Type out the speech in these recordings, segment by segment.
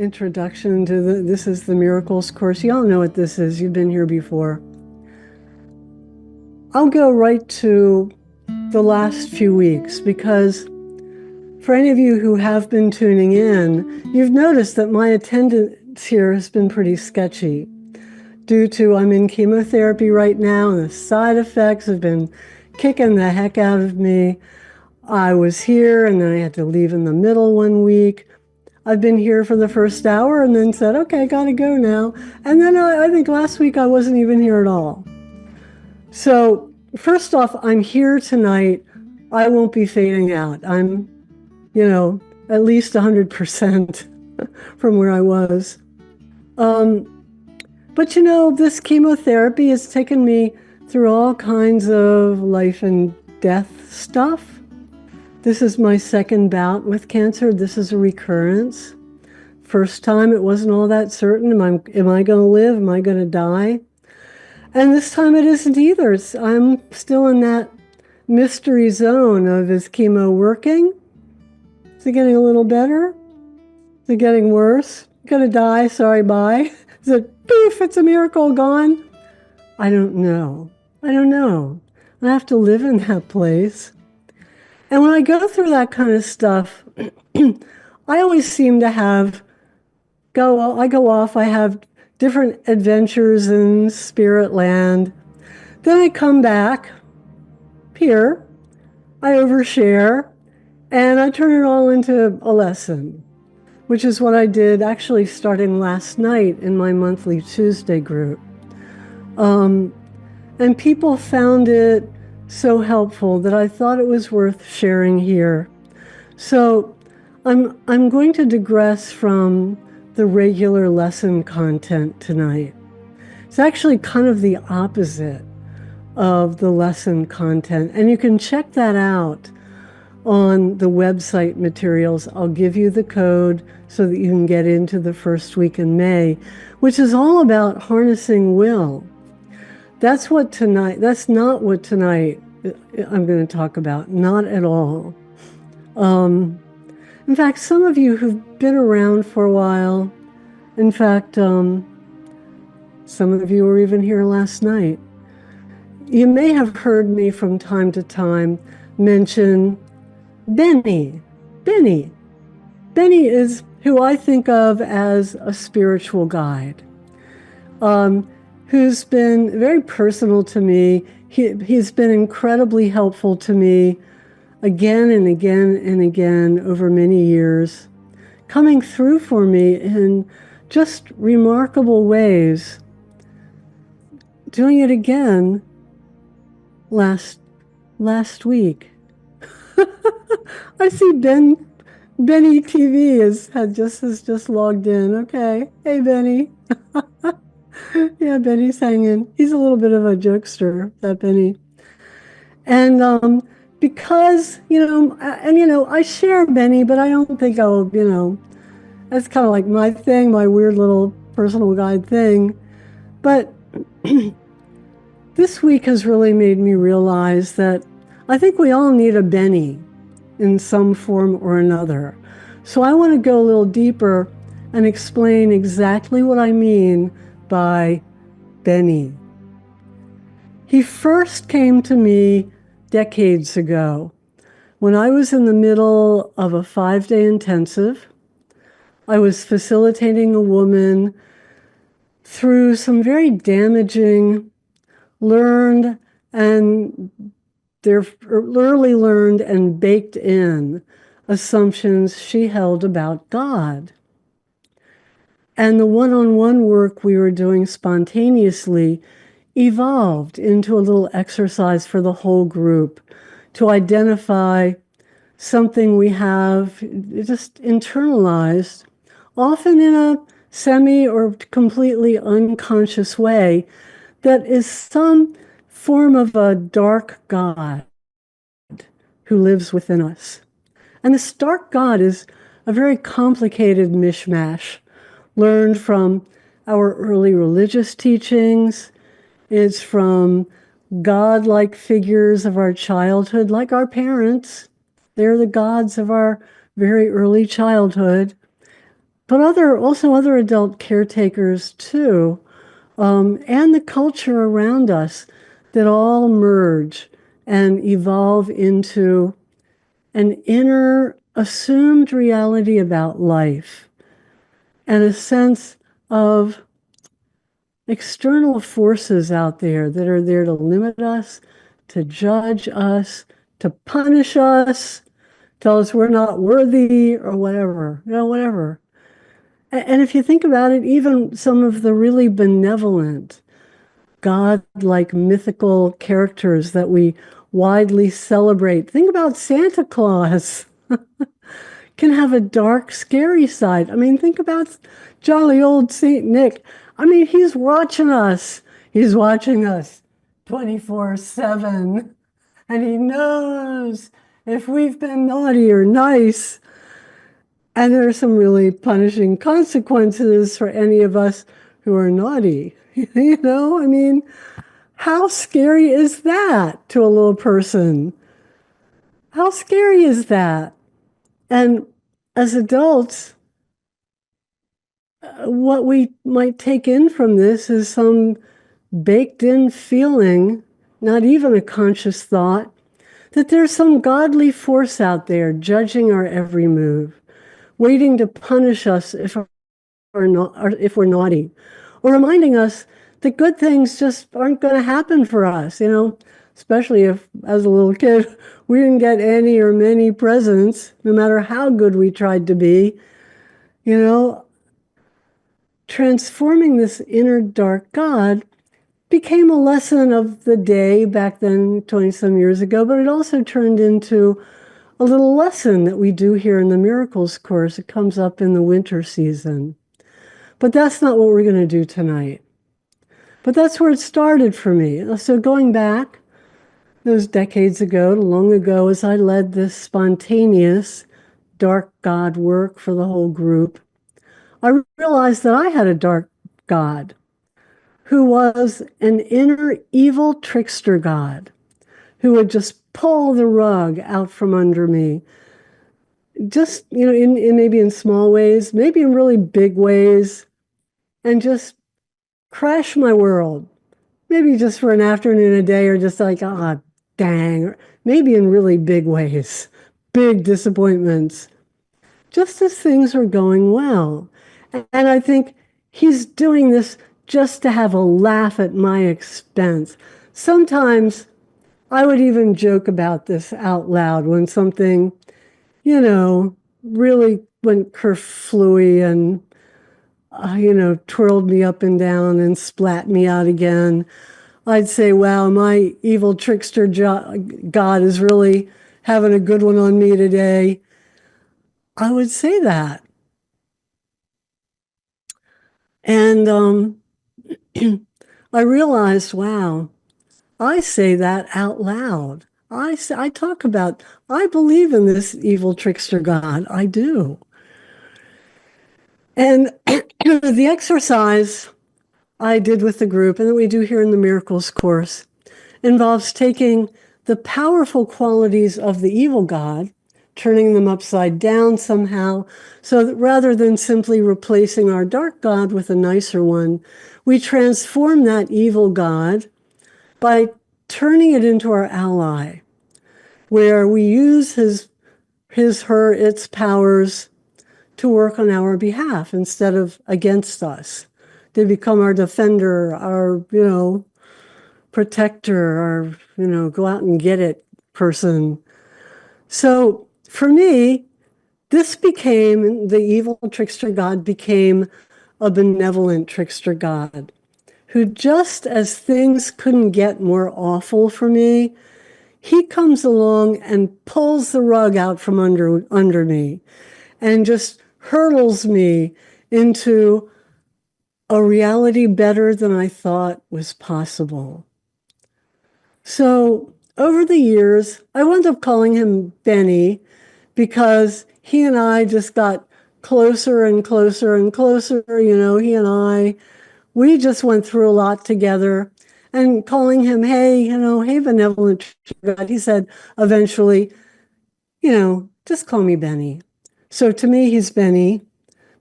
introduction to this is the Miracles course. You all know what this is. You've been here before. I'll go right to the last few weeks because for any of you who have been tuning in, you've noticed that my attendance here has been pretty sketchy due to I'm in chemotherapy right now and the side effects have been kicking the heck out of me. I was here and then I had to leave in the middle one week. I've been here for the first hour and then said, okay, gotta go now. And then I think last week I wasn't even here at all. So first off, I'm here tonight. I won't be fading out. I'm, at least 100% from where I was. But this chemotherapy has taken me through all kinds of life and death stuff. This is my second bout with cancer. This is a recurrence. First time, it wasn't all that certain. Am I going to live? Am I going to die? And this time it isn't either. I'm still in that mystery zone of, is chemo working? Is it getting a little better? Is it getting worse? Going to die? Sorry, bye. Is it, poof, it's a miracle, gone? I don't know. I I have to live in that place. And when I go through that kind of stuff, I always seem to I go off, I have different adventures in spirit land. Then I come back here, I overshare, and I turn it all into a lesson, which is what I did actually starting last night in my monthly Tuesday group. And people found it so helpful that I thought it was worth sharing here. So I'm going to digress from the regular lesson content tonight. It's actually kind of the opposite of the lesson content, and you can check that out on the website materials. I'll give you the code so that you can get into the first week in May, which is all about harnessing will. That's not what tonight I'm going to talk about, not at all. In fact, some of you who've been around for a while, in fact, some of you were even here last night, you may have heard me from time to time mention Benny. Benny is who I think of as a spiritual guide. Who's been very personal to me. He's been incredibly helpful to me again and again and again over many years, coming through for me in just remarkable ways. Doing it again last week. I see Benny TV has just logged in. Okay. Hey, Benny. Yeah, Benny's hanging. He's a little bit of a jokester, that Benny. And because, I share Benny, but I don't think that's kind of like my thing, my weird little personal guide thing. But this week has really made me realize that I think we all need a Benny in some form or another. So I want to go a little deeper and explain exactly what I mean by Benny. He first came to me decades ago when I was in the middle of a 5-day intensive. I was facilitating a woman through some very damaging early learned and baked in assumptions she held about God. And the one-on-one work we were doing spontaneously evolved into a little exercise for the whole group to identify something we have just internalized, often in a semi or completely unconscious way, that is some form of a dark God who lives within us. And this dark God is a very complicated mishmash learned from our early religious teachings. It's from God-like figures of our childhood, like our parents. They're the gods of our very early childhood. but also other adult caretakers too, and the culture around us that all merge and evolve into an inner assumed reality about life and a sense of external forces out there that are there to limit us, to judge us, to punish us, tell us we're not worthy or whatever, whatever. And if you think about it, even some of the really benevolent, God-like mythical characters that we widely celebrate, think about Santa Claus, can have a dark, scary side. I mean, think about jolly old Saint Nick. I mean, he's watching us. He's watching us 24/7. And he knows if we've been naughty or nice. And there are some really punishing consequences for any of us who are naughty. I mean, how scary is that to a little person? How scary is that? And as adults, what we might take in from this is some baked in feeling, not even a conscious thought, that there's some godly force out there judging our every move, waiting to punish us if we're naughty, or reminding us that good things just aren't going to happen for us, especially if, as a little kid, we didn't get any or many presents, no matter how good we tried to be. You know, transforming this inner dark God became a lesson of the day back then, 20 some years ago, but it also turned into a little lesson that we do here in the Miracles course. It comes up in the winter season. But that's not what we're going to do tonight. But that's where it started for me. So going back those decades ago, long ago, as I led this spontaneous dark God work for the whole group, I realized that I had a dark God who was an inner evil trickster God who would just pull the rug out from under me. Just, in maybe in small ways, maybe in really big ways, and just crash my world. Maybe just for an afternoon, a day, or just like, dang, or maybe in really big ways, big disappointments, just as things are going well. And I think he's doing this just to have a laugh at my expense. Sometimes I would even joke about this out loud when something, really went kerflooey and, twirled me up and down and splat me out again. I'd say, wow, my evil trickster God is really having a good one on me today. I would say that. And I realized, wow, I say that out loud. I talk about, I believe in this evil trickster God. I do. And the exercise I did with the group and that we do here in the Miracles course involves taking the powerful qualities of the evil God, turning them upside down somehow, so that rather than simply replacing our dark God with a nicer one, we transform that evil God by turning it into our ally, where we use her, its powers to work on our behalf instead of against us. They become our defender, our, protector, our, go out and get it person. So for me, the evil trickster God became a benevolent trickster God who, just as things couldn't get more awful for me, he comes along and pulls the rug out from under me and just hurtles me into a reality better than I thought was possible. So over the years, I wound up calling him Benny because he and I just got closer and closer and closer. He and I, we just went through a lot together. And calling him, hey, hey, benevolent God, he said eventually, just call me Benny. So to me, he's Benny.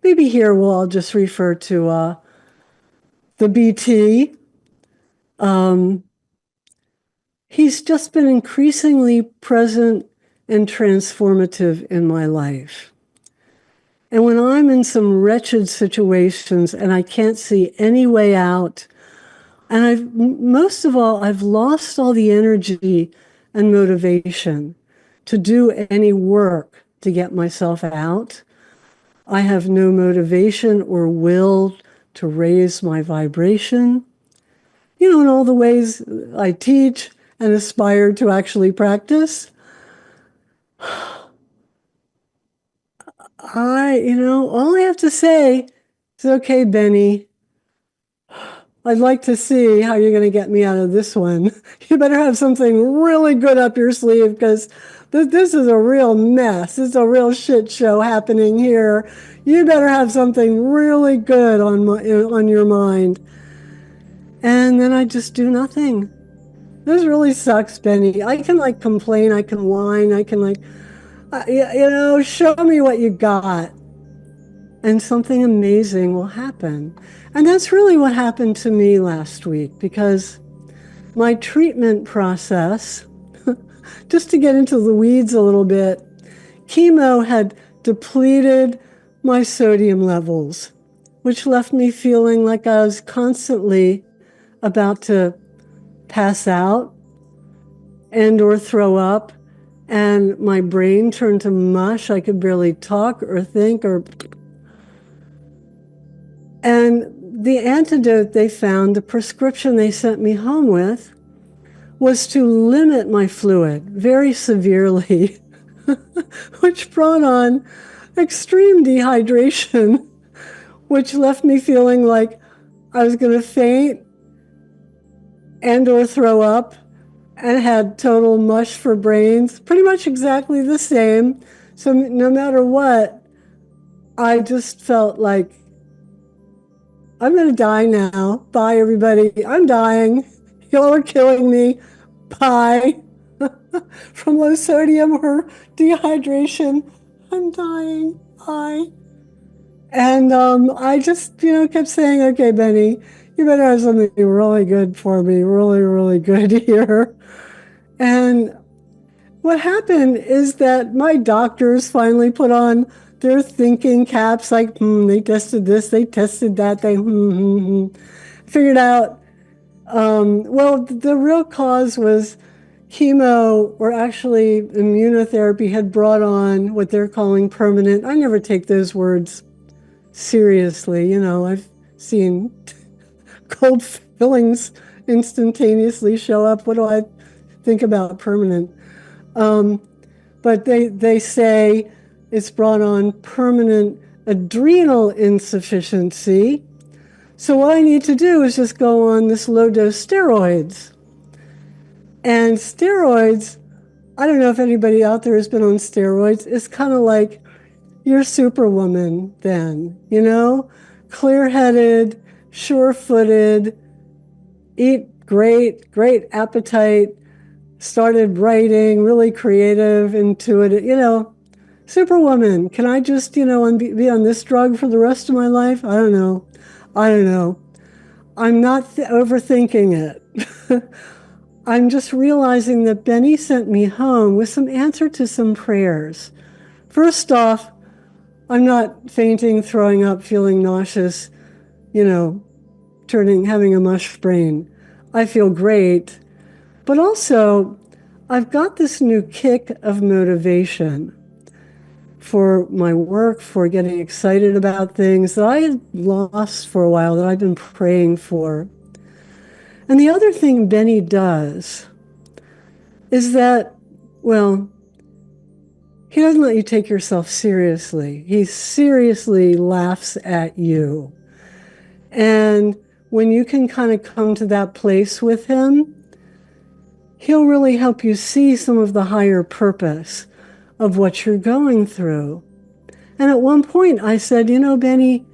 maybe here I'll just refer to the BT. He's just been increasingly present and transformative in my life. And when I'm in some wretched situations and I can't see any way out, and most of all, I've lost all the energy and motivation to do any work to get myself out. I have no motivation or will to raise my vibration. In all the ways I teach and aspire to actually practice. All I have to say is, okay, Benny, I'd like to see how you're going to get me out of this one. You better have something really good up your sleeve because this is a real mess. It's a real shit show happening here. You better have something really good on your mind. And then I just do nothing. This really sucks, Benny. I can complain, I can whine, I can show me what you got. And something amazing will happen. And that's really what happened to me last week, because my treatment process, just to get into the weeds a little bit, chemo had depleted my sodium levels, which left me feeling like I was constantly about to pass out and or throw up, and my brain turned to mush. I could barely talk or think and the antidote they found, the prescription they sent me home with, was to limit my fluid very severely, which brought on extreme dehydration, which left me feeling like I was going to faint and or throw up, and had total mush for brains, pretty much exactly the same. So no matter what, I just felt like, I'm going to die now. Bye, everybody. I'm dying. Y'all are killing me. Bye. From low sodium or dehydration. I'm dying. Bye. And I just, kept saying, okay, Benny, you better have something really good for me. Really, really good here. And what happened is that my doctors finally put on their thinking caps, like, they tested this, they tested that, they figured out, well, the real cause was chemo, or actually immunotherapy, had brought on what they're calling permanent. I never take those words seriously. I've seen cold fillings instantaneously show up. What do I think about permanent? But they say it's brought on permanent adrenal insufficiency. So what I need to do is just go on this low-dose steroids. And steroids, I don't know if anybody out there has been on steroids. It's kind of like you're Superwoman then, clear-headed, sure-footed, eat great, great appetite, started writing, really creative, intuitive, Superwoman. Can I just, be on this drug for the rest of my life? I don't know. I'm not overthinking it. I'm just realizing that Benny sent me home with some answer to some prayers. First off, I'm not fainting, throwing up, feeling nauseous, having a mush brain. I feel great. But also, I've got this new kick of motivation for my work, for getting excited about things that I had lost for a while, that I've been praying for. And the other thing Benny does is that, well, he doesn't let you take yourself seriously. He seriously laughs at you. And when you can kind of come to that place with him, he'll really help you see some of the higher purpose of what you're going through. And at one point I said, Benny,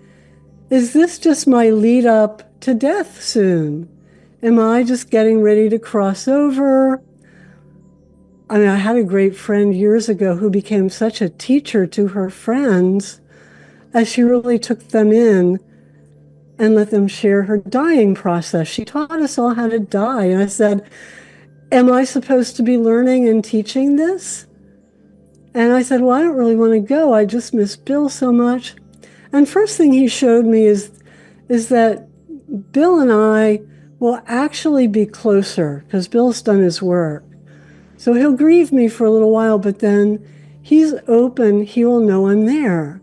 is this just my lead up to death soon? Am I just getting ready to cross over? I had a great friend years ago who became such a teacher to her friends. as she really took them in and let them share her dying process. She taught us all how to die. And I said, am I supposed to be learning and teaching this? And I said, well, I don't really want to go. I just miss Bill so much. And first thing he showed me is that Bill and I will actually be closer because Bill's done his work. So he'll grieve me for a little while, but then he's open. He will know I'm there.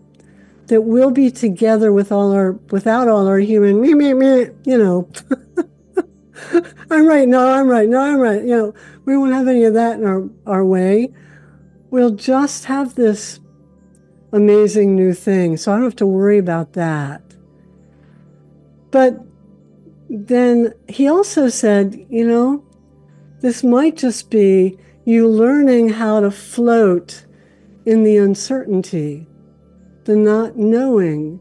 That we'll be together without all our human I'm right, no, I'm right, no, I'm right. We won't have any of that in our way. We'll just have this amazing new thing. So I don't have to worry about that. But then he also said, this might just be you learning how to float in the uncertainty, the not knowing.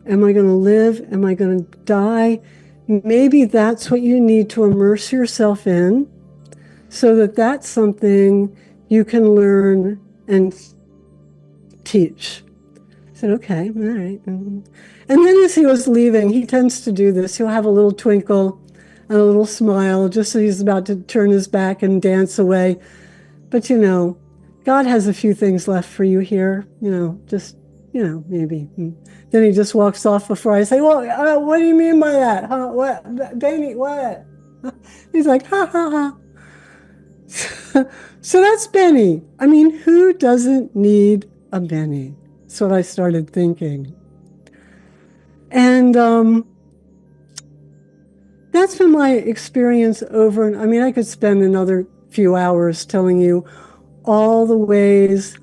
Am I going to live? Am I going to die? Maybe that's what you need to immerse yourself in so that that's something you can learn and teach. I said, okay, all right. And then as he was leaving, he tends to do this. He'll have a little twinkle and a little smile just as he's about to turn his back and dance away. But, God has a few things left for you here, maybe. Then he just walks off before I say, well, what do you mean by that? Huh? What? Benny, what? He's like, ha, ha, ha. So that's Benny. I mean, who doesn't need a Benny? That's what I started thinking. And that's been my experience over. And I mean, I could spend another few hours telling you all the ways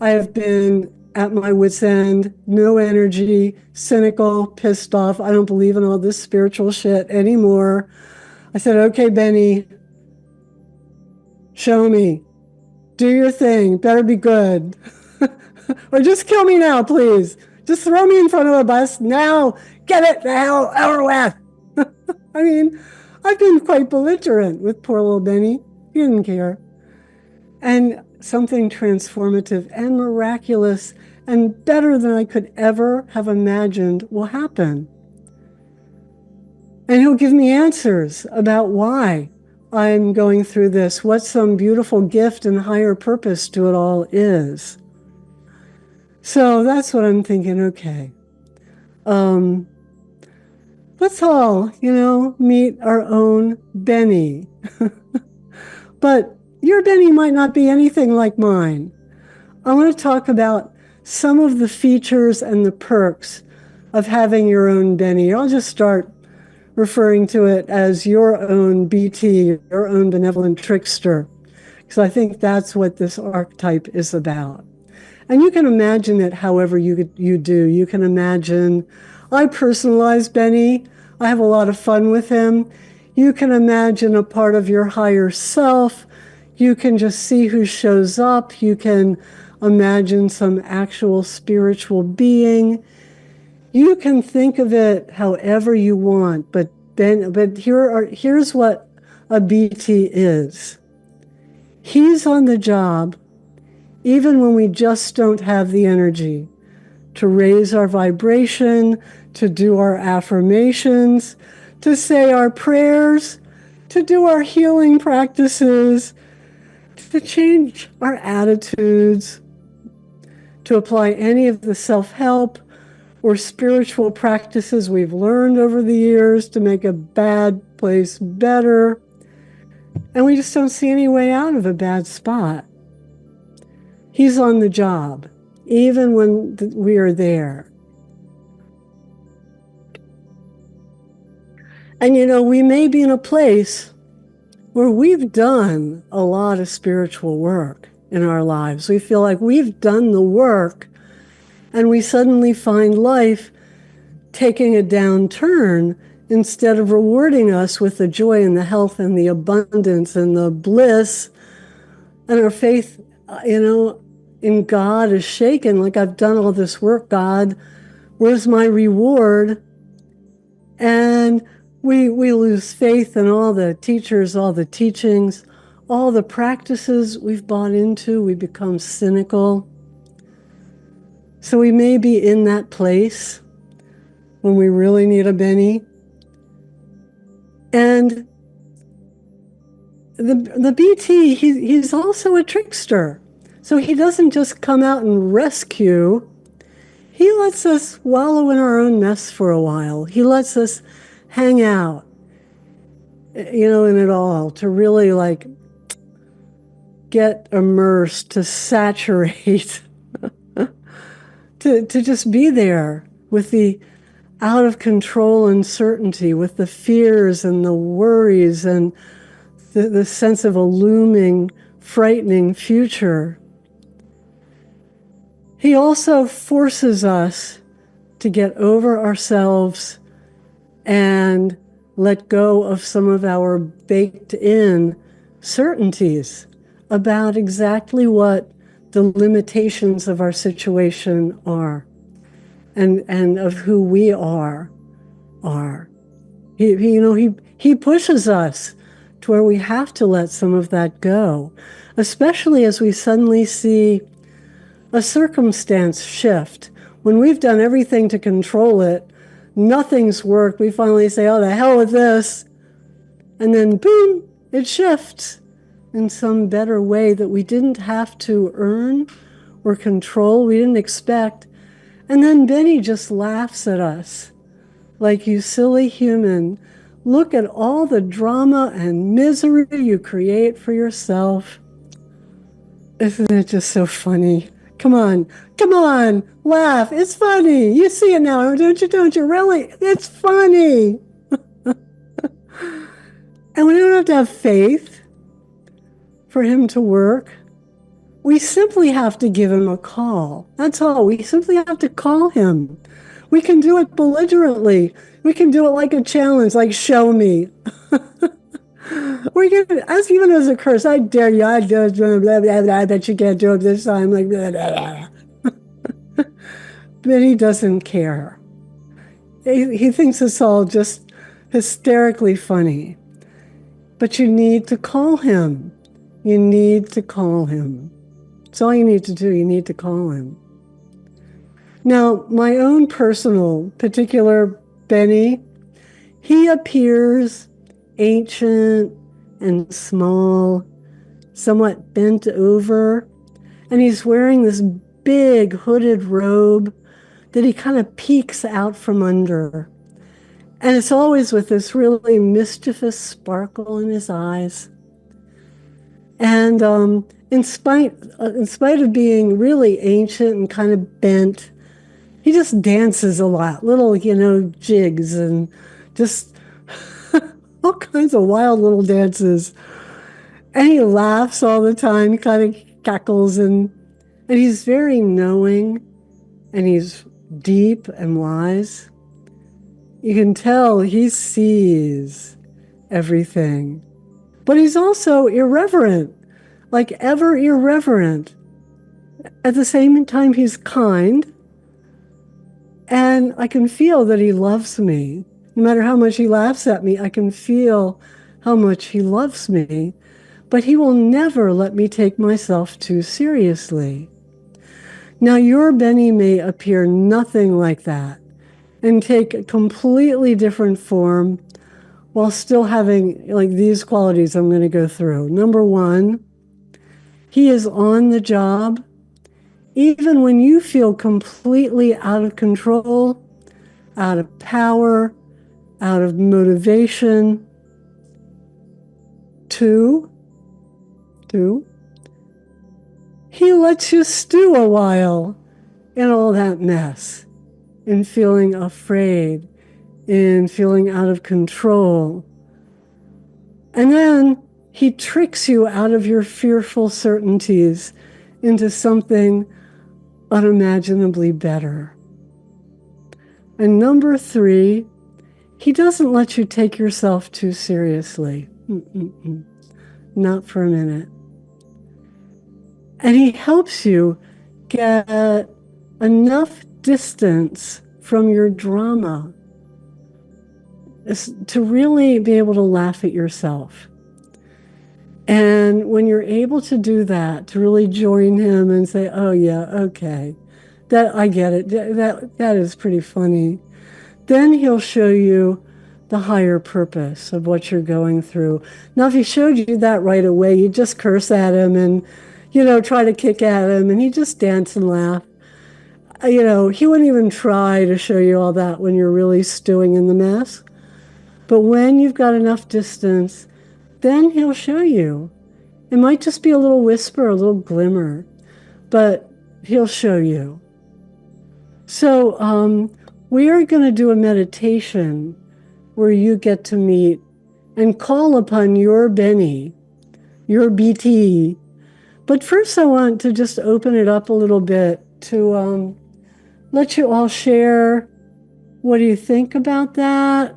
I have been at my wit's end, no energy, cynical, pissed off. I don't believe in all this spiritual shit anymore. I said, okay, Benny, show me. Do your thing. Better be good. Or just kill me now, please. Just throw me in front of a bus now. Get it the hell over with. I mean, I've been quite belligerent with poor little Benny. He didn't care. And something transformative and miraculous and better than I could ever have imagined will happen. And he'll give me answers about why I'm going through this, what some beautiful gift and higher purpose to it all is. So that's what I'm thinking, okay. Let's all, meet our own Benny. But your Benny might not be anything like mine. I want to talk about some of the features and the perks of having your own Benny. I'll just start referring to it as your own BT, your own benevolent trickster, because I think that's what this archetype is about. And you can imagine it however you do. You can imagine, I personalize Benny. I have a lot of fun with him. You can imagine a part of your higher self. You can just see who shows up. You can imagine some actual spiritual being. You can think of it however you want, but here's what a BT is. He's on the job even when we just don't have the energy to raise our vibration, to do our affirmations, to say our prayers, to do our healing practices, to change our attitudes, to apply any of the self-help or spiritual practices we've learned over the years to make a bad place better. And we just don't see any way out of a bad spot. He's on the job, even when we are there. And we may be in a place where we've done a lot of spiritual work in our lives. We feel like we've done the work, and we suddenly find life taking a downturn instead of rewarding us with the joy and the health and the abundance and the bliss. And our faith, in God is shaken. Like, I've done all this work, God, where's my reward? And we lose faith in all the teachers, all the teachings, all the practices we've bought into. We become cynical. So we may be in that place when we really need a Benny. And the BT, he's also a trickster. So he doesn't just come out and rescue. He lets us wallow in our own mess for a while. He lets us hang out, in it all, to really like get immersed, to saturate, to just be there with the out of control uncertainty, with the fears and the worries and the sense of a looming, frightening future. He also forces us to get over ourselves and let go of some of our baked in certainties about exactly what the limitations of our situation are and of who we are. He pushes us to where we have to let some of that go, especially as we suddenly see a circumstance shift. When we've done everything to control it, nothing's worked, we finally say, oh, the hell with this. And then boom, it shifts in some better way that we didn't have to earn or control, we didn't expect. And then Benny just laughs at us like, you silly human, look at all the drama and misery you create for yourself. Isn't it just so funny? Come on, laugh. It's funny. You see it now, don't you? Really? It's funny. And we don't have to have faith for him to work. We simply have to give him a call. That's all. We simply have to call him. We can do it belligerently. We can do it like a challenge, like show me. Or you can, as even as a curse, I dare you, I do it, blah, blah, blah, blah, I bet you can't do it this time, like blah, blah, blah. But he doesn't care. He thinks it's all just hysterically funny. But you need to call him. You need to call him. It's all you need to do. You need to call him. Now, my own personal particular Benny, he appears ancient and small, somewhat bent over, and he's wearing this big hooded robe that he kind of peeks out from under. And it's always with this really mischievous sparkle in his eyes. And in spite of being really ancient and kind of bent, he just dances a lot, little, jigs and just all kinds of wild little dances. And he laughs all the time, he kind of cackles, and he's very knowing, and he's deep and wise. You can tell he sees everything. But he's also irreverent, like ever irreverent. At the same time, he's kind. And I can feel that he loves me. No matter how much he laughs at me, I can feel how much he loves me. But he will never let me take myself too seriously. Now, your Benny may appear nothing like that and take a completely different form while still having like these qualities I'm going to go through. Number one, he is on the job. Even when you feel completely out of control, out of power, out of motivation. Two, he lets you stew a while in all that mess, in feeling afraid, in feeling out of control. And then he tricks you out of your fearful certainties into something unimaginably better. And number three, he doesn't let you take yourself too seriously. Not for a minute. And he helps you get enough distance from your drama to really be able to laugh at yourself. And when you're able to do that, to really join him and say, oh yeah, okay, That I get it. That is pretty funny. Then he'll show you the higher purpose of what you're going through. Now, if he showed you that right away, you'd just curse at him and, try to kick at him, and he'd just dance and laugh. He wouldn't even try to show you all that when you're really stewing in the mess. But when you've got enough distance, then he'll show you. It might just be a little whisper, a little glimmer, but he'll show you. So we are going to do a meditation where you get to meet and call upon your Benny, your BT. But first I want to just open it up a little bit to let you all share. What do you think about that?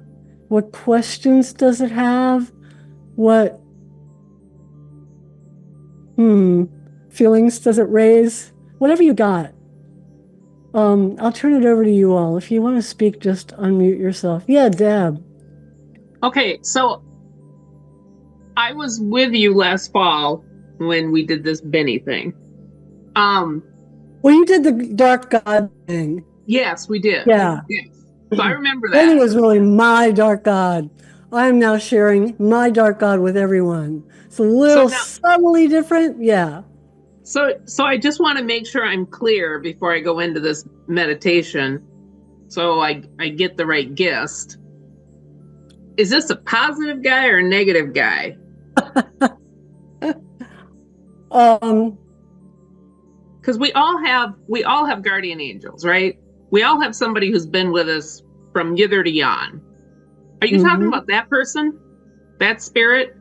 What questions does it have? What feelings does it raise? Whatever you got. I'll turn it over to you all. If you want to speak, just unmute yourself. Yeah, Deb. Okay, so I was with you last fall when we did this Benny thing. Well, you did the dark god thing. Yes, we did. Yeah. Yes. So I remember that. Benny was really my dark god. I am now sharing my dark god with everyone. It's a little subtly different. Yeah. So I just want to make sure I'm clear before I go into this meditation, so I get the right gist. Is this a positive guy or a negative guy? Because we all have guardian angels, right? We all have somebody who's been with us from yither to yon. Are you talking about that person? That spirit?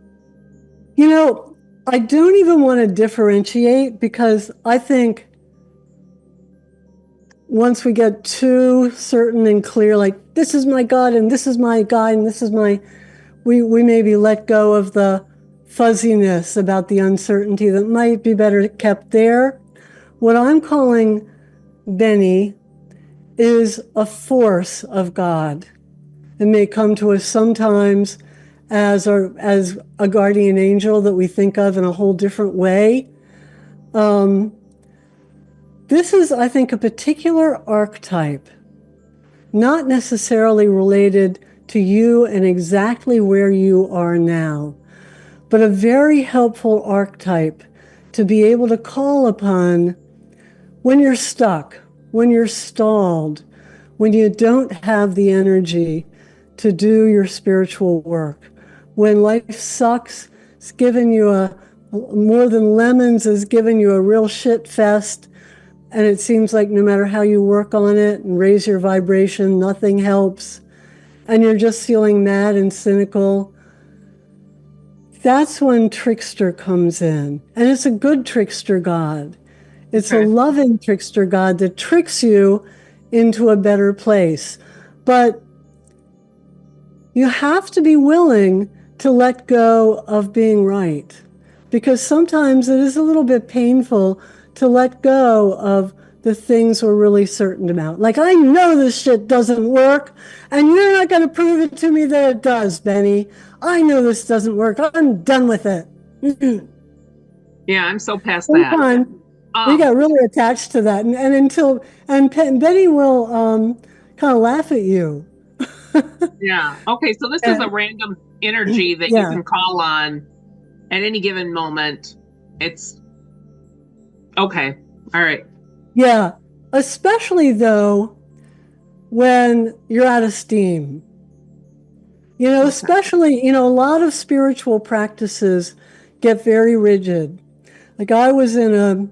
I don't even want to differentiate, because I think once we get too certain and clear, like this is my God and this is my guy and this is we maybe let go of the fuzziness about the uncertainty that might be better kept there. What I'm calling Benny is a force of God. It may come to us sometimes as a guardian angel that we think of in a whole different way. This is, I think, a particular archetype, not necessarily related to you and exactly where you are now, but a very helpful archetype to be able to call upon when you're stuck, when you're stalled, when you don't have the energy to do your spiritual work, when life sucks, it's given you more than lemons, is giving you a real shit fest, and it seems like no matter how you work on it and raise your vibration, nothing helps, and you're just feeling mad and cynical. That's when Trickster comes in, and it's a good trickster god. It's a loving trickster god that tricks you into a better place. But you have to be willing to let go of being right, because sometimes it is a little bit painful to let go of the things we're really certain about. Like, I know this shit doesn't work, and you're not going to prove it to me that it does, Benny. I know this doesn't work. I'm done with it. Yeah, I'm so past that. We got really attached to that, and Benny will kind of laugh at you. Yeah. Okay, so this is a random energy that you can call on at any given moment. It's okay. All right. Yeah, especially though when you're out of steam. Especially, a lot of spiritual practices get very rigid. Like I was in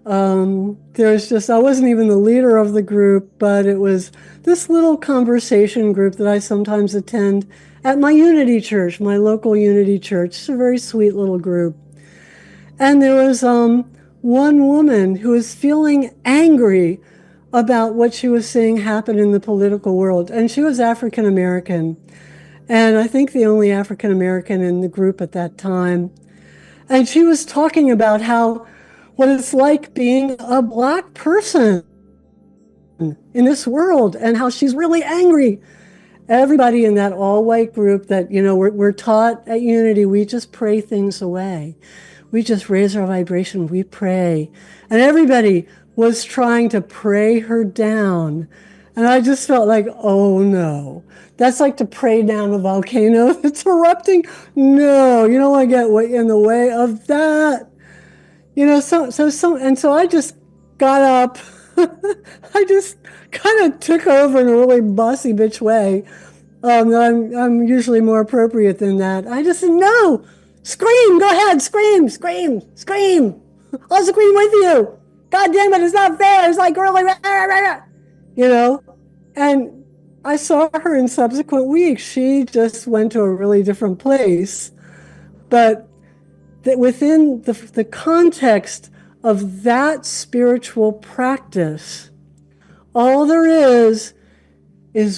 I wasn't even the leader of the group, but it was this little conversation group that I sometimes attend at my Unity Church, my local Unity Church. It's a very sweet little group. And there was one woman who was feeling angry about what she was seeing happen in the political world. And she was African American. And I think the only African American in the group at that time. And she was talking about what it's like being a Black person in this world and how she's really angry. Everybody in that all-white group that, we're taught at Unity, we just pray things away. We just raise our vibration, we pray. And everybody was trying to pray her down. And I just felt like, oh no. That's like to pray down a volcano that's erupting. No, you don't want to get in the way of that. So I just got up. I just kind of took over in a really bossy bitch way. I'm usually more appropriate than that. I just said, no, scream, go ahead, scream, scream, scream. I'll scream with you. God damn it, it's not fair. It's like really, And I saw her in subsequent weeks. She just went to a really different place. But that within the context of that spiritual practice, all there is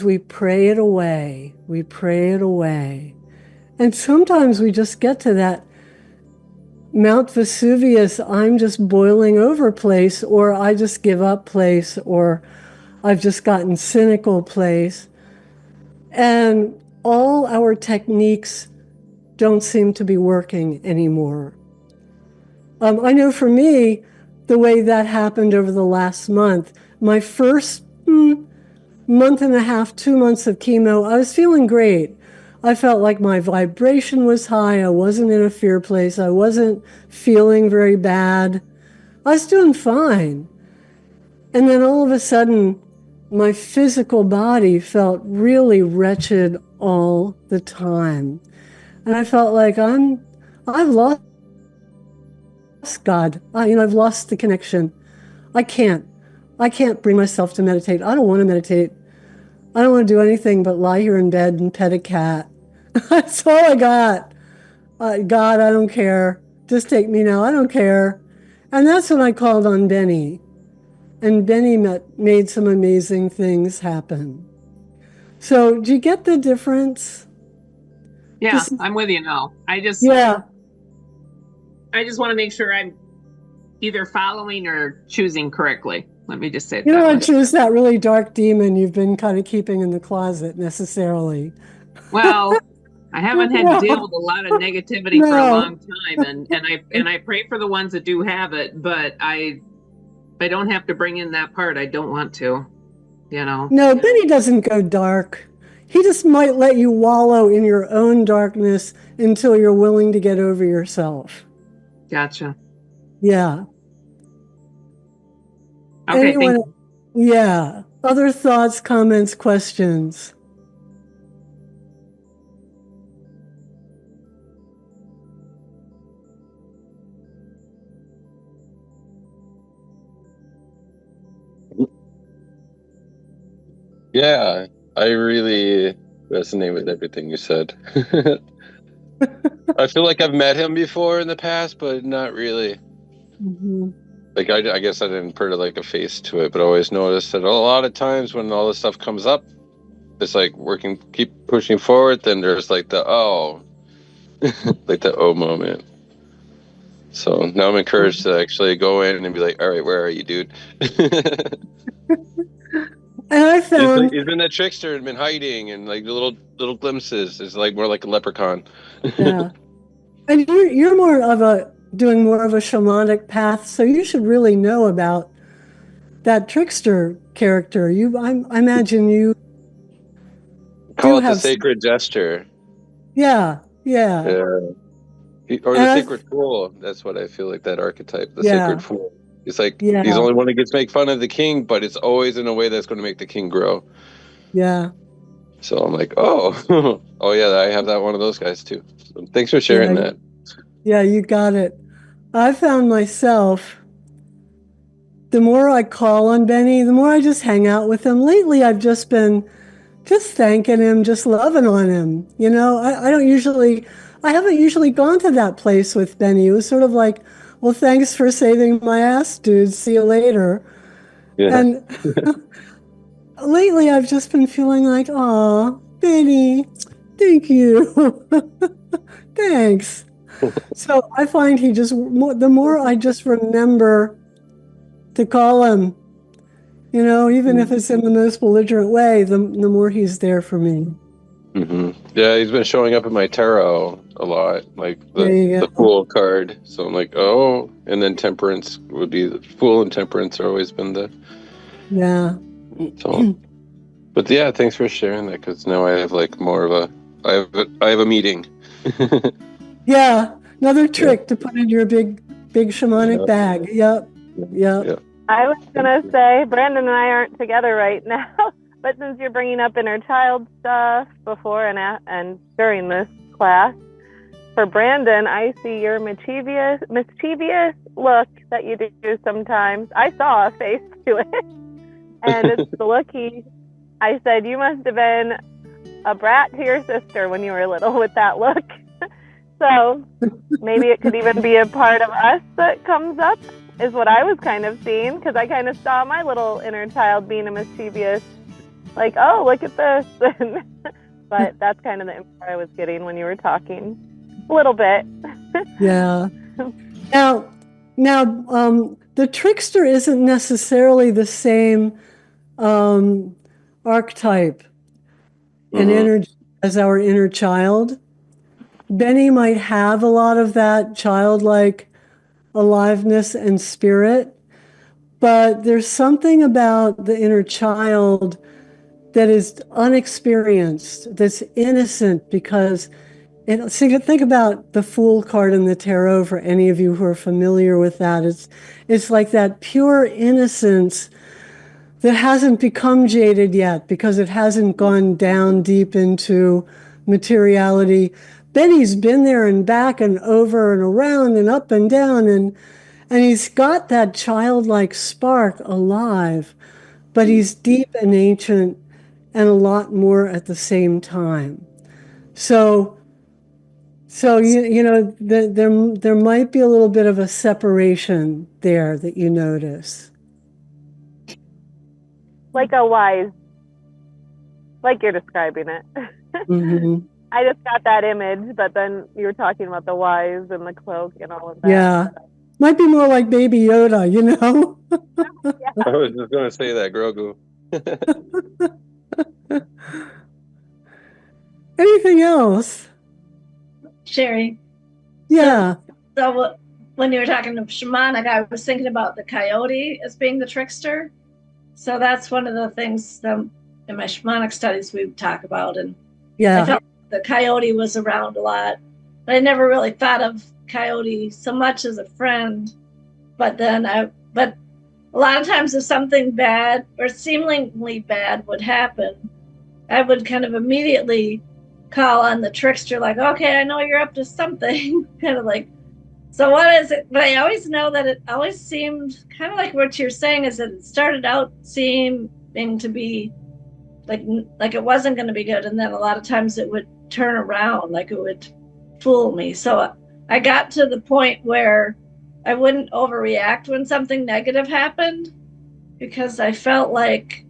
we pray it away. We pray it away. And sometimes we just get to that Mount Vesuvius, I'm just boiling over place, or I just give up place, or I've just gotten cynical place. And all our techniques don't seem to be working anymore. I know for me, the way that happened over the last month, my first month and a half, 2 months of chemo, I was feeling great. I felt like my vibration was high. I wasn't in a fear place. I wasn't feeling very bad. I was doing fine. And then all of a sudden, my physical body felt really wretched all the time. And I felt like I've lost God. I've lost the connection. I can't bring myself to meditate. I don't want to meditate. I don't want to do anything but lie here in bed and pet a cat. That's all I got. God, I don't care. Just take me now. I don't care. And that's when I called on Benny. And Benny made some amazing things happen. So do you get the difference? Yeah, I'm with you now. I just want to make sure I'm either following or choosing correctly. Let me just say you don't want to choose that really dark demon you've been kind of keeping in the closet necessarily. Well, I haven't had to deal with a lot of negativity for a long time, and I pray for the ones that do have it, but I don't have to bring in that part. I don't want to, No, Benny doesn't go dark. He just might let you wallow in your own darkness until you're willing to get over yourself. Gotcha. Yeah. Okay, thank you. Yeah. Other thoughts, comments, questions? Yeah, I really resonate with everything you said. I feel like I've met him before in the past, but not really. Mm-hmm. Like I guess I didn't put like a face to it, but I always noticed that a lot of times when all this stuff comes up, it's like keep pushing forward. Then there's like the like the moment. So now I'm encouraged to actually go in and be like, all right, where are you, dude? And I found he's been that trickster and been hiding, and like the little glimpses. It's like more like a leprechaun. Yeah, and you're doing more of a shamanic path, so you should really know about that trickster character. I imagine you call it the sacred gesture. Yeah. Or the sacred fool. That's what I feel like, that archetype, the sacred fool. It's like he's the only one that gets to make fun of the king, but it's always in a way that's going to make the king grow. Yeah. So I'm like, oh yeah, I have one of those guys too. So thanks for sharing that. Yeah, you got it. I found myself, the more I call on Benny, the more I just hang out with him. Lately, I've just been thanking him, just loving on him. I haven't usually gone to that place with Benny. It was sort of like, well, thanks for saving my ass, dude. See you later. Yeah. And lately, I've just been feeling like, aw, Benny, thank you. Thanks. So I find the more I just remember to call him, even if it's in the most belligerent way, the more he's there for me. Yeah, he's been showing up in my tarot a lot, like the Fool card. So I'm like, oh, and then Temperance would be the Fool and Temperance have always been the So, but yeah, thanks for sharing that because now I have like more of a I have a meeting. Yeah, another trick to put in your big shamanic bag. Yep. I was gonna say Brandon and I aren't together right now, but since you're bringing up inner child stuff before and during this class, for Brandon, I see your mischievous look that you do sometimes. I saw a face to it, and it's the look I said you must have been a brat to your sister when you were little with that look. So maybe it could even be a part of us that comes up, is what I was kind of seeing, because I kind of saw my little inner child being a mischievous, like, oh, look at this. But that's kind of the info I was getting when you were talking. A little bit. Yeah. Now, the trickster isn't necessarily the same archetype and energy as our inner child. Benny might have a lot of that childlike aliveness and spirit, but there's something about the inner child that is unexperienced, that's innocent, because think about the Fool card in the tarot for any of you who are familiar with that. It's like that pure innocence that hasn't become jaded yet because it hasn't gone down deep into materiality. Benny's been there and back and over and around and up and down, and he's got that childlike spark alive, but he's deep and ancient and a lot more at the same time. So you know, there might be a little bit of a separation there that you notice. Like a wise, like you're describing it. I just got that image, but then you were talking about the wise and the cloak and all of that. Yeah. Might be more like Baby Yoda, you know? I was just going to say that, Grogu. Anything else? Sherry. Yeah. So when you were talking to shamanic, I was thinking about the coyote as being the trickster. So that's one of the things in my shamanic studies we talk about. And I felt the coyote was around a lot. But I never really thought of coyote so much as a friend. But a lot of times if something bad or seemingly bad would happen, I would kind of immediately call on the trickster, like, okay, I know you're up to something. Kind of like, so what is it? But I always know that it always seemed kind of like what you're saying is that it started out seeming to be like it wasn't going to be good. And then a lot of times it would turn around, like it would fool me. So I got to the point where I wouldn't overreact when something negative happened, because I felt like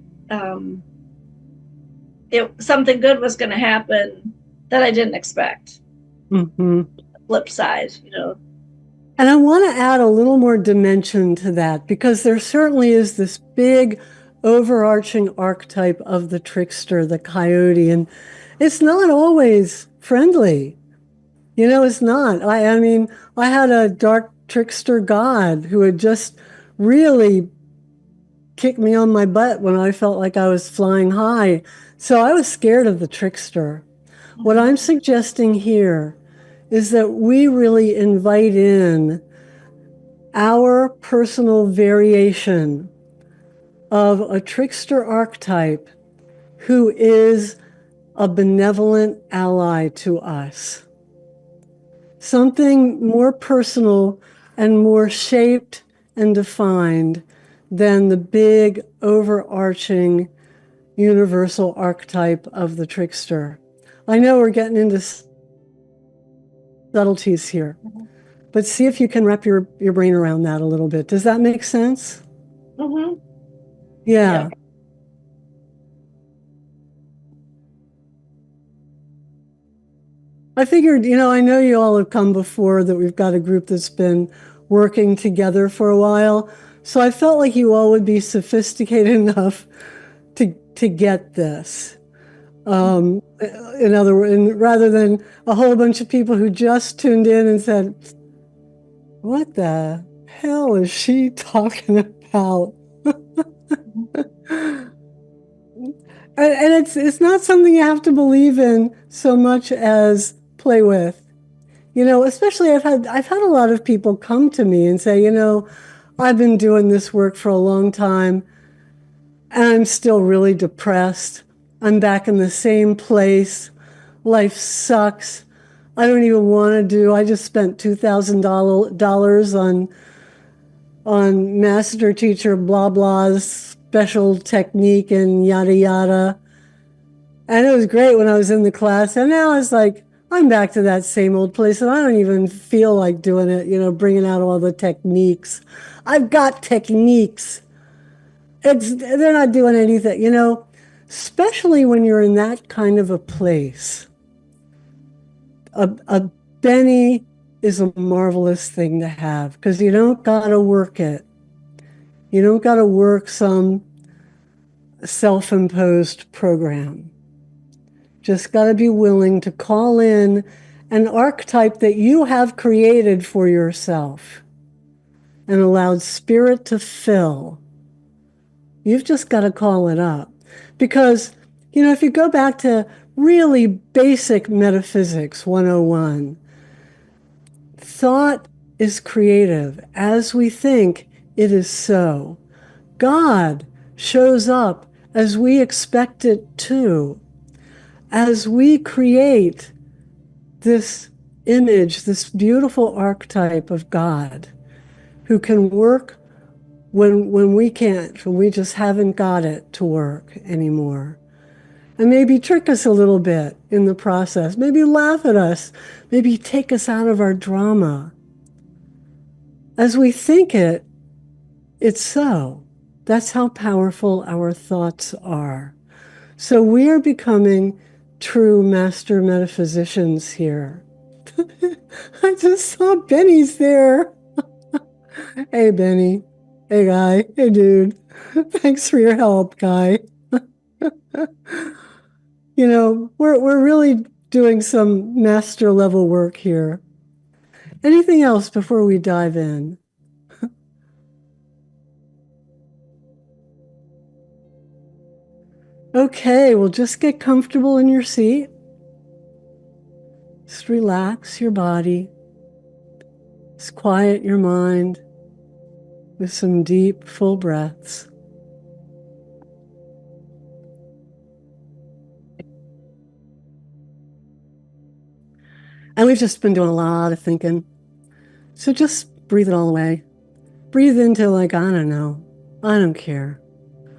something good was going to happen that I didn't expect. Flip side, you know. And I want to add a little more dimension to that, because there certainly is this big overarching archetype of the trickster, the coyote, and it's not always friendly. You know, it's not. I mean, I had a dark trickster god who had just really kicked me on my butt when I felt like I was flying high. So I was scared of the trickster. What I'm suggesting here is that we really invite in our personal variation of a trickster archetype who is a benevolent ally to us. Something more personal and more shaped and defined than the big overarching universal archetype of the trickster. I know we're getting into subtleties here, but see if you can wrap your brain around that a little bit. Does that make sense? Yeah. I figured, you know, I know you all have come before, that we've got a group that's been working together for a while. So I felt like you all would be sophisticated enough to get this. In other words, rather than a whole bunch of people who just tuned in and said, what the hell is she talking about? And it's not something you have to believe in so much as play with. You know, especially I've had a lot of people come to me and say, you know, I've been doing this work for a long time and I'm still really depressed. I'm back in the same place. Life sucks. I don't even want to do. I just spent $2,000 on master teacher blah blah's special technique and yada yada. And it was great when I was in the class. And now it's like, I'm back to that same old place and I don't even feel like doing it, you know, bringing out all the techniques. I've got techniques. They're not doing anything, you know, especially when you're in that kind of a place. A Benny is a marvelous thing to have because you don't got to work it. You don't got to work some self-imposed program. Just got to be willing to call in an archetype that you have created for yourself and allowed spirit to fill. You've just got to call it up. Because, you know, if you go back to really basic metaphysics 101, thought is creative. As we think, it is so. God shows up as we expect it to. As we create this image, this beautiful archetype of God who can work when we can't, when we just haven't got it to work anymore. And maybe trick us a little bit in the process. Maybe laugh at us. Maybe take us out of our drama. As we think it, it's so. That's how powerful our thoughts are. So we are becoming true master metaphysicians here. I just saw Benny's there. Hey, Benny. Hey, guy. Hey, dude. Thanks for your help, guy. You know, we're really doing some master level work here. Anything else before we dive in? Okay, well, just get comfortable in your seat. Just relax your body. Just quiet your mind with some deep, full breaths. And we've just been doing a lot of thinking. So just breathe it all away. Breathe into like, I don't know. I don't care.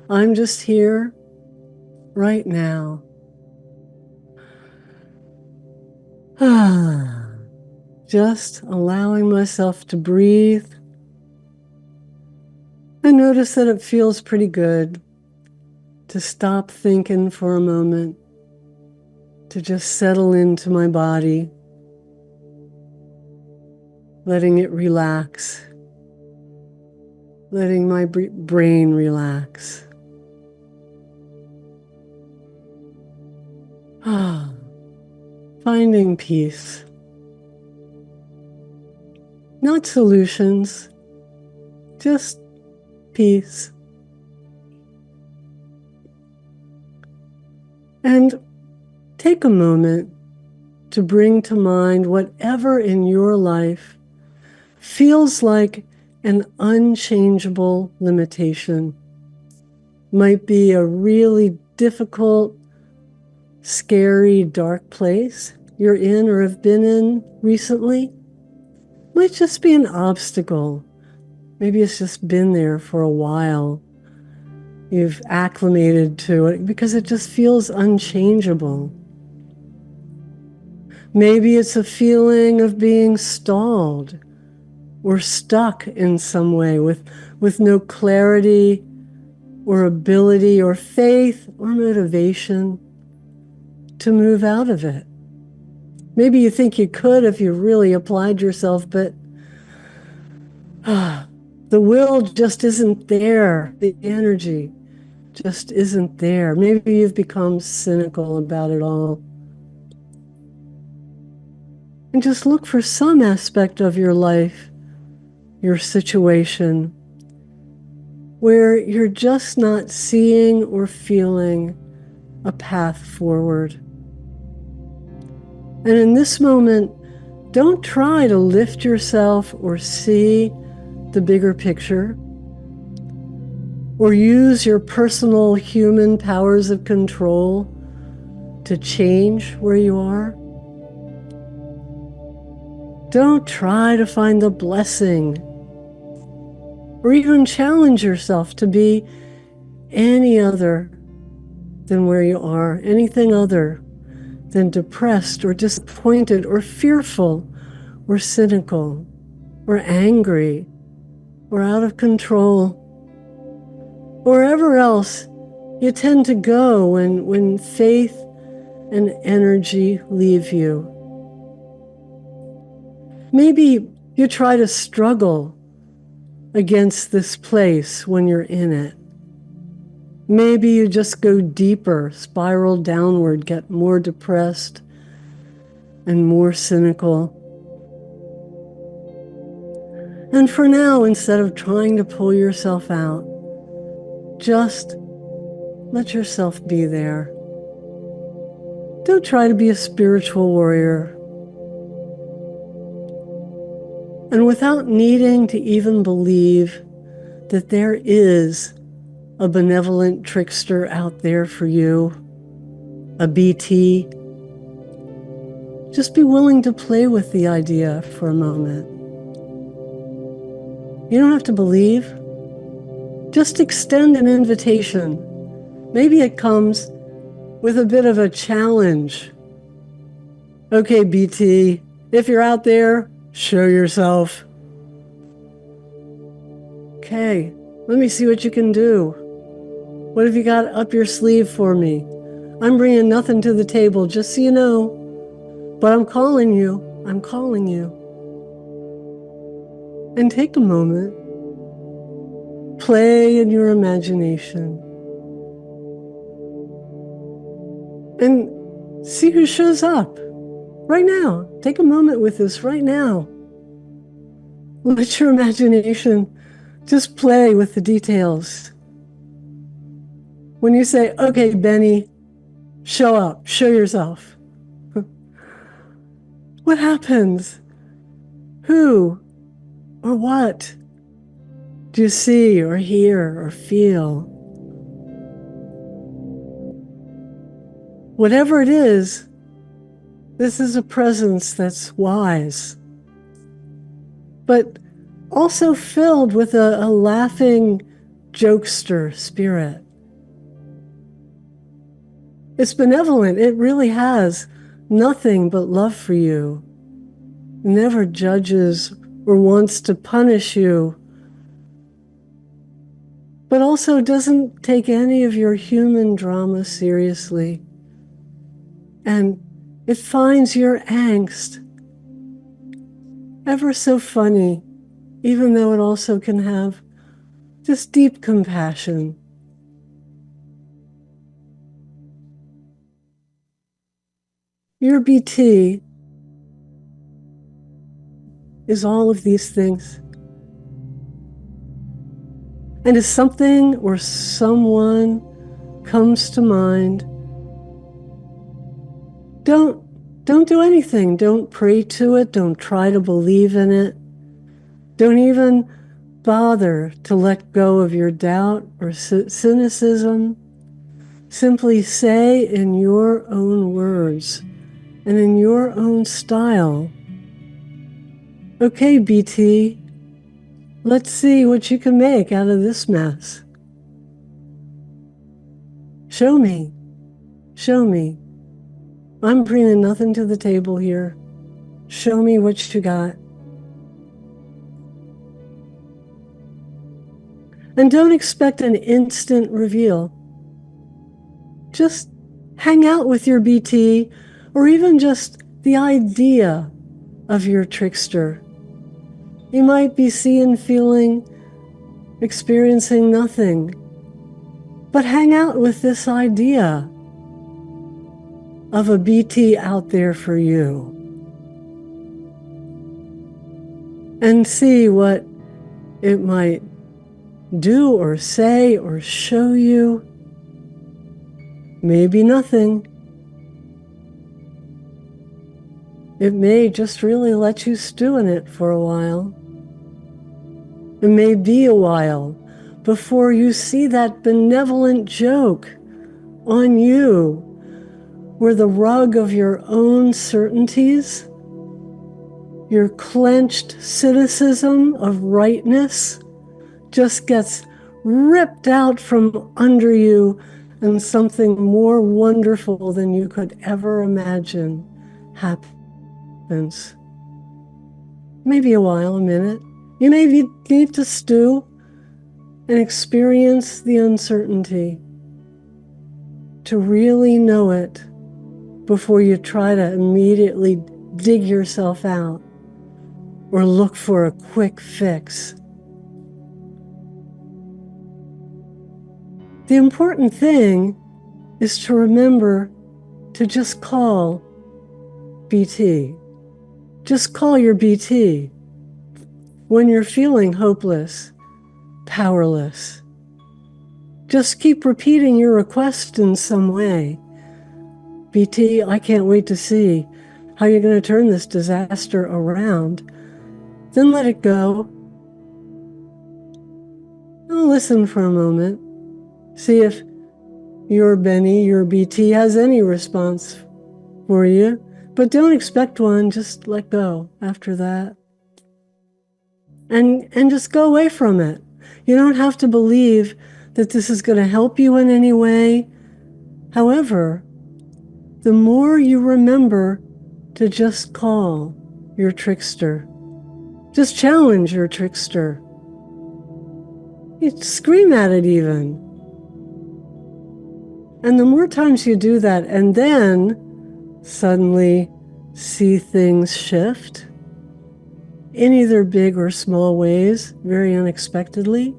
I'm just here right now. Just allowing myself to breathe. I notice that it feels pretty good to stop thinking for a moment, to just settle into my body, letting it relax, letting my brain relax. Finding peace. Not solutions, just peace. And take a moment to bring to mind whatever in your life feels like an unchangeable limitation. Might be a really difficult, scary, dark place you're in or have been in recently. Might just be an obstacle. Maybe it's just been there for a while. You've acclimated to it because it just feels unchangeable. Maybe it's a feeling of being stalled or stuck in some way with no clarity or ability or faith or motivation to move out of it. Maybe you think you could if you really applied yourself, but the will just isn't there, the energy just isn't there. Maybe you've become cynical about it all. And just look for some aspect of your life, your situation, where you're just not seeing or feeling a path forward. And in this moment, don't try to lift yourself or see the bigger picture, or use your personal human powers of control to change where you are. Don't try to find the blessing, or even challenge yourself to be any other than where you are, anything other than depressed or disappointed or fearful or cynical or angry or out of control. Wherever else you tend to go when faith and energy leave you. Maybe you try to struggle against this place when you're in it. Maybe you just go deeper, spiral downward, get more depressed and more cynical. And for now, instead of trying to pull yourself out, just let yourself be there. Don't try to be a spiritual warrior. And without needing to even believe that there is a benevolent trickster out there for you, a BT, just be willing to play with the idea for a moment. You don't have to believe. Just extend an invitation. Maybe it comes with a bit of a challenge. Okay, BT, if you're out there, show yourself. Okay, let me see what you can do. What have you got up your sleeve for me? I'm bringing nothing to the table, just so you know. But I'm calling you. I'm calling you. And take a moment. Play in your imagination. And see who shows up. Right now. Take a moment with this right now. Let your imagination just play with the details. When you say, okay, Benny, show up, show yourself. What happens? Who or what do you see or hear or feel? Whatever it is, this is a presence that's wise, but also filled with a laughing jokester spirit. It's benevolent. It really has nothing but love for you. It never judges or wants to punish you, but also doesn't take any of your human drama seriously. And it finds your angst ever so funny, even though it also can have just deep compassion. Your BT is all of these things. And if something or someone comes to mind, don't do anything. Don't pray to it. Don't try to believe in it. Don't even bother to let go of your doubt or cynicism. Simply say in your own words and in your own style, okay, BT, let's see what you can make out of this mess. Show me. Show me. I'm bringing nothing to the table here. Show me what you got. And don't expect an instant reveal. Just hang out with your BT, or even just the idea of your trickster. You might be seeing, feeling, experiencing nothing. But hang out with this idea of a BT out there for you. And see what it might do or say or show you. Maybe nothing. It may just really let you stew in it for a while. It may be a while before you see that benevolent joke on you, where the rug of your own certainties, your clenched cynicism of rightness, just gets ripped out from under you, and something more wonderful than you could ever imagine happens. Maybe a while, a minute. You may need to stew and experience the uncertainty to really know it before you try to immediately dig yourself out or look for a quick fix. The important thing is to remember to just call BT. Just call your BT when you're feeling hopeless, powerless. Just keep repeating your request in some way. BT, I can't wait to see how you're going to turn this disaster around. Then let it go. Now listen for a moment. See if your Benny, your BT, has any response for you. But don't expect one, just let go after that. And just go away from it. You don't have to believe that this is going to help you in any way. However, the more you remember to just call your trickster, just challenge your trickster. You scream at it even. And the more times you do that and then suddenly see things shift in either big or small ways, very unexpectedly,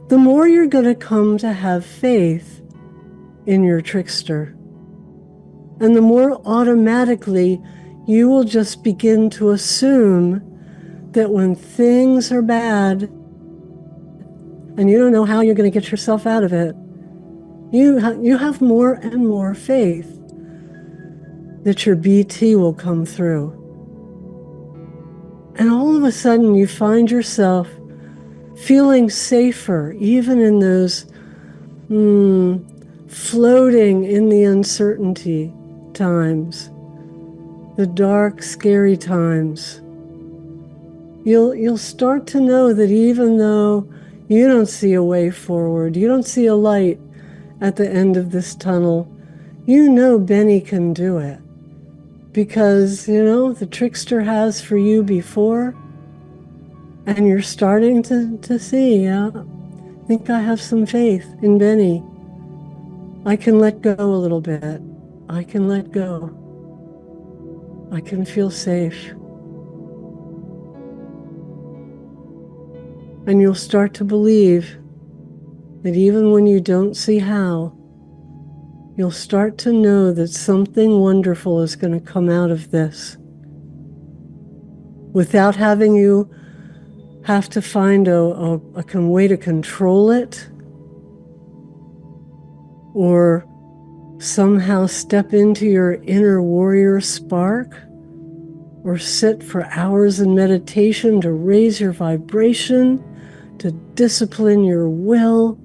the more you're going to come to have faith in your trickster. And the more automatically you will just begin to assume that when things are bad and you don't know how you're going to get yourself out of it, you have more and more faith that your BT will come through. And all of a sudden you find yourself feeling safer, even in those floating in the uncertainty times, the dark, scary times. You'll start to know that even though you don't see a way forward, you don't see a light at the end of this tunnel, you know Benny can do it. Because, the trickster has for you before, and you're starting to see, I think I have some faith in Benny. I can let go a little bit. I can let go. I can feel safe. And you'll start to believe that even when you don't see how, you'll start to know that something wonderful is going to come out of this without having you have to find a way to control it or somehow step into your inner warrior spark or sit for hours in meditation to raise your vibration, to discipline your will.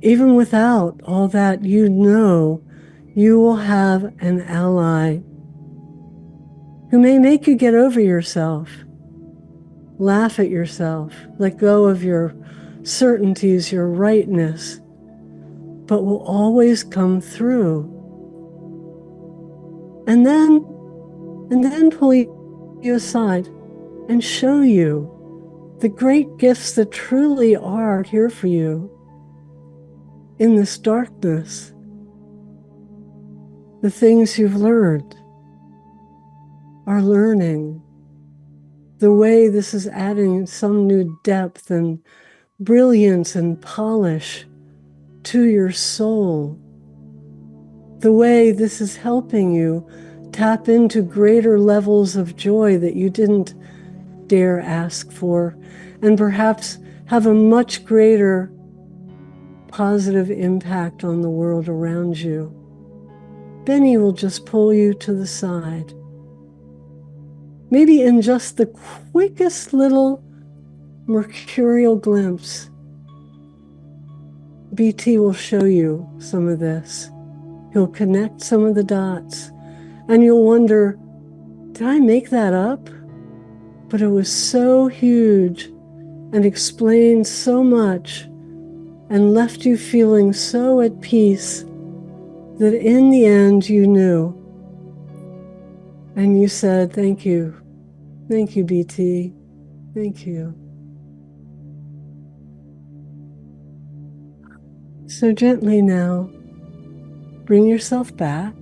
Even without all that, you will have an ally who may make you get over yourself, laugh at yourself, let go of your certainties, your rightness, but will always come through. And then pull you aside and show you the great gifts that truly are here for you in this darkness, the things you've learned, are learning, the way this is adding some new depth and brilliance and polish to your soul. The way this is helping you tap into greater levels of joy that you didn't dare ask for, and perhaps have a much greater positive impact on the world around you. Benny will just pull you to the side. Maybe in just the quickest little mercurial glimpse, BT will show you some of this. He'll connect some of the dots, and you'll wonder, did I make that up? But it was so huge and explained so much and left you feeling so at peace that in the end you knew. And you said, thank you. Thank you, BT. Thank you. So gently now, bring yourself back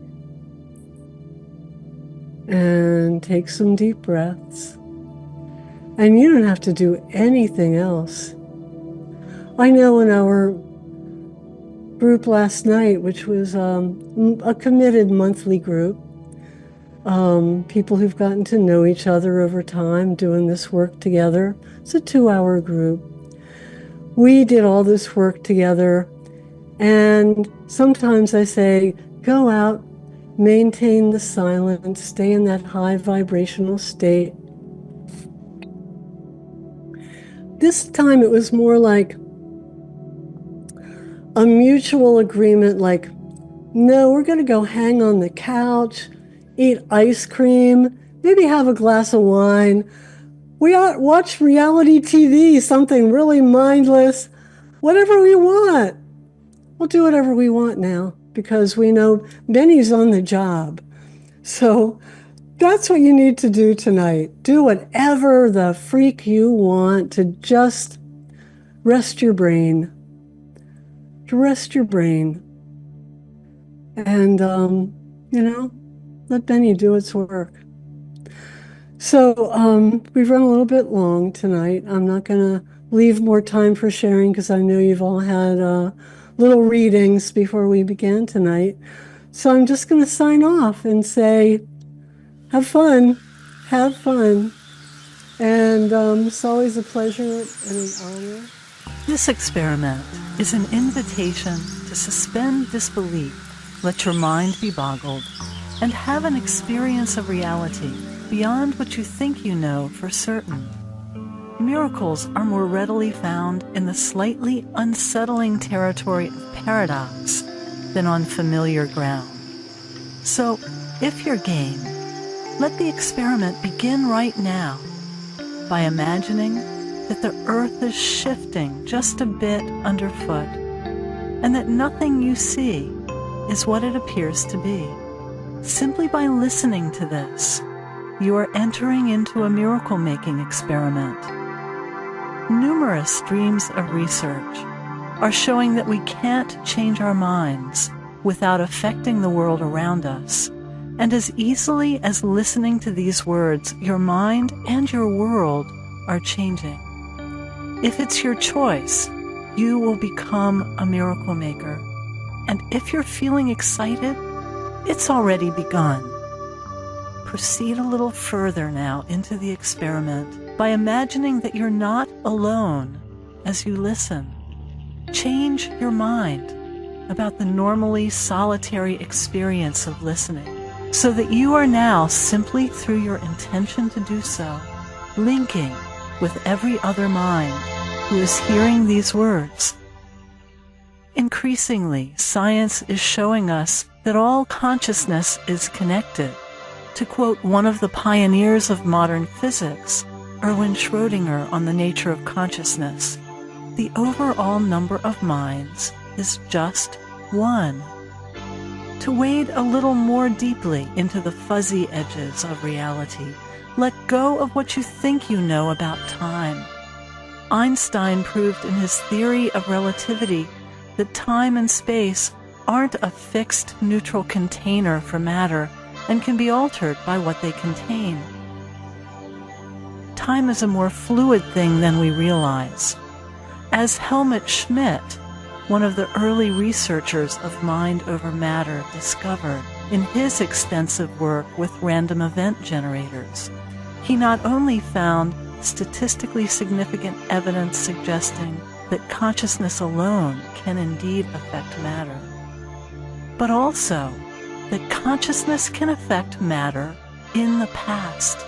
and take some deep breaths. And you don't have to do anything else. I know in our group last night, which was a committed monthly group, people who've gotten to know each other over time doing this work together. It's a 2-hour group. We did all this work together, and sometimes I say, go out, maintain the silence, stay in that high vibrational state. This time it was more like a mutual agreement, like, no, we're going to go hang on the couch, eat ice cream, maybe have a glass of wine. We watch reality TV, something really mindless, whatever we want. We'll do whatever we want now because we know Benny's on the job. So that's what you need to do tonight. Do whatever the freak you want to just rest your brain. To rest your brain. And, let Benny do its work. So we've run a little bit long tonight. I'm not going to leave more time for sharing because I know you've all had little readings before we began tonight. So I'm just going to sign off and say, have fun. Have fun. And it's always a pleasure and an honor. This experiment is an invitation to suspend disbelief, let your mind be boggled, and have an experience of reality beyond what you think you know for certain. Miracles are more readily found in the slightly unsettling territory of paradox than on familiar ground. So, if you're game, let the experiment begin right now by imagining that the earth is shifting just a bit underfoot and that nothing you see is what it appears to be. Simply by listening to this, you are entering into a miracle-making experiment. Numerous streams of research are showing that we can't change our minds without affecting the world around us. And as easily as listening to these words, your mind and your world are changing. If it's your choice, you will become a miracle maker. And if you're feeling excited, it's already begun. Proceed a little further now into the experiment by imagining that you're not alone as you listen. Change your mind about the normally solitary experience of listening, so that you are now, simply through your intention to do so, linking with every other mind who is hearing these words. Increasingly, science is showing us that all consciousness is connected. To quote one of the pioneers of modern physics, Erwin Schrödinger, on the nature of consciousness, the overall number of minds is just one. To wade a little more deeply into the fuzzy edges of reality, let go of what you think you know about time. Einstein proved in his theory of relativity that time and space aren't a fixed neutral container for matter and can be altered by what they contain. Time is a more fluid thing than we realize. As Helmut Schmidt, one of the early researchers of mind over matter, discovered in his extensive work with random event generators. He not only found statistically significant evidence suggesting that consciousness alone can indeed affect matter, but also that consciousness can affect matter in the past.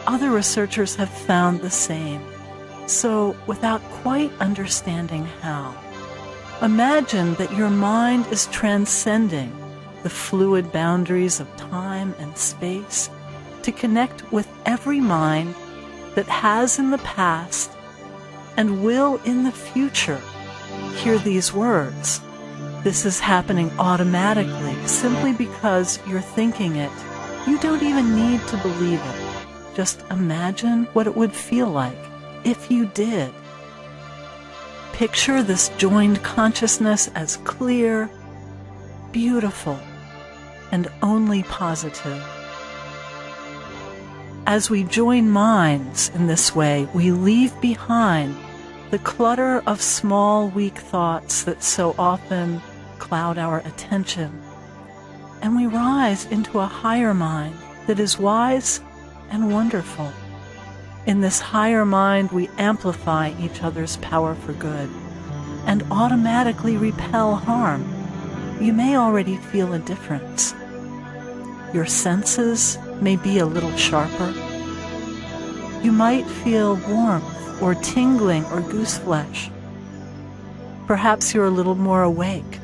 Other researchers have found the same. So, without quite understanding how, imagine that your mind is transcending the fluid boundaries of time and space to connect with every mind that has in the past and will in the future hear these words. This is happening automatically simply because you're thinking it. You don't even need to believe it. Just imagine what it would feel like if you did. Picture this joined consciousness as clear, beautiful, and only positive. As we join minds in this way, we leave behind the clutter of small, weak thoughts that so often cloud our attention, and we rise into a higher mind that is wise and wonderful. In this higher mind, we amplify each other's power for good and automatically repel harm. You may already feel a difference. Your senses may be a little sharper. You might feel warmth or tingling or gooseflesh. Perhaps you're a little more awake.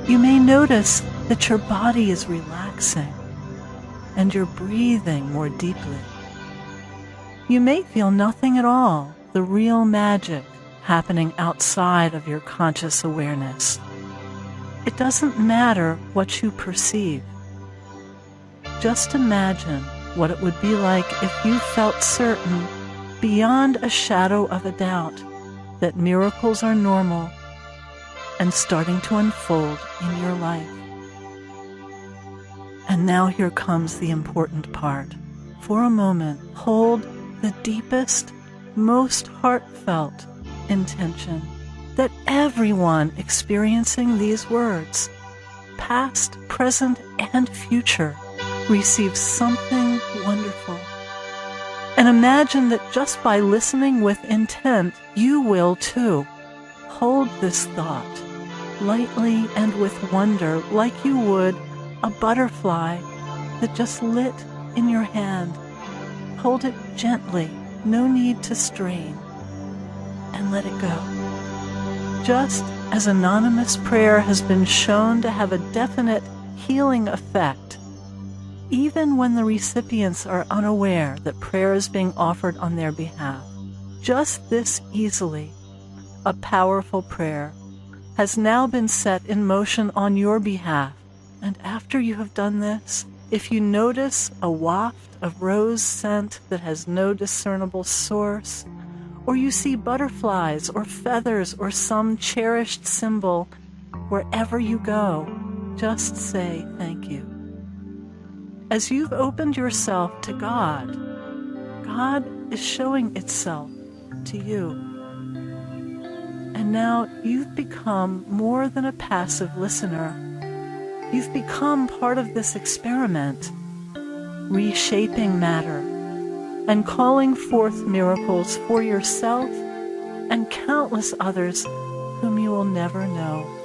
You may notice that your body is relaxing and you're breathing more deeply. You may feel nothing at all, the real magic happening outside of your conscious awareness. It doesn't matter what you perceive. Just imagine what it would be like if you felt certain, beyond a shadow of a doubt, that miracles are normal and starting to unfold in your life. And now here comes the important part. For a moment, hold the deepest, most heartfelt intention that everyone experiencing these words, past, present, and future, receives something wonderful. And imagine that just by listening with intent, you will too. Hold this thought lightly and with wonder, like you would a butterfly that just lit in your hand. Hold it gently, no need to strain, and let it go. Just as anonymous prayer has been shown to have a definite healing effect, even when the recipients are unaware that prayer is being offered on their behalf, just this easily, a powerful prayer has now been set in motion on your behalf. And after you have done this, if you notice a waft of rose scent that has no discernible source, or you see butterflies or feathers or some cherished symbol, wherever you go, just say thank you. As you've opened yourself to God, God is showing itself to you. And now you've become more than a passive listener. You've become part of this experiment, reshaping matter and calling forth miracles for yourself and countless others whom you will never know.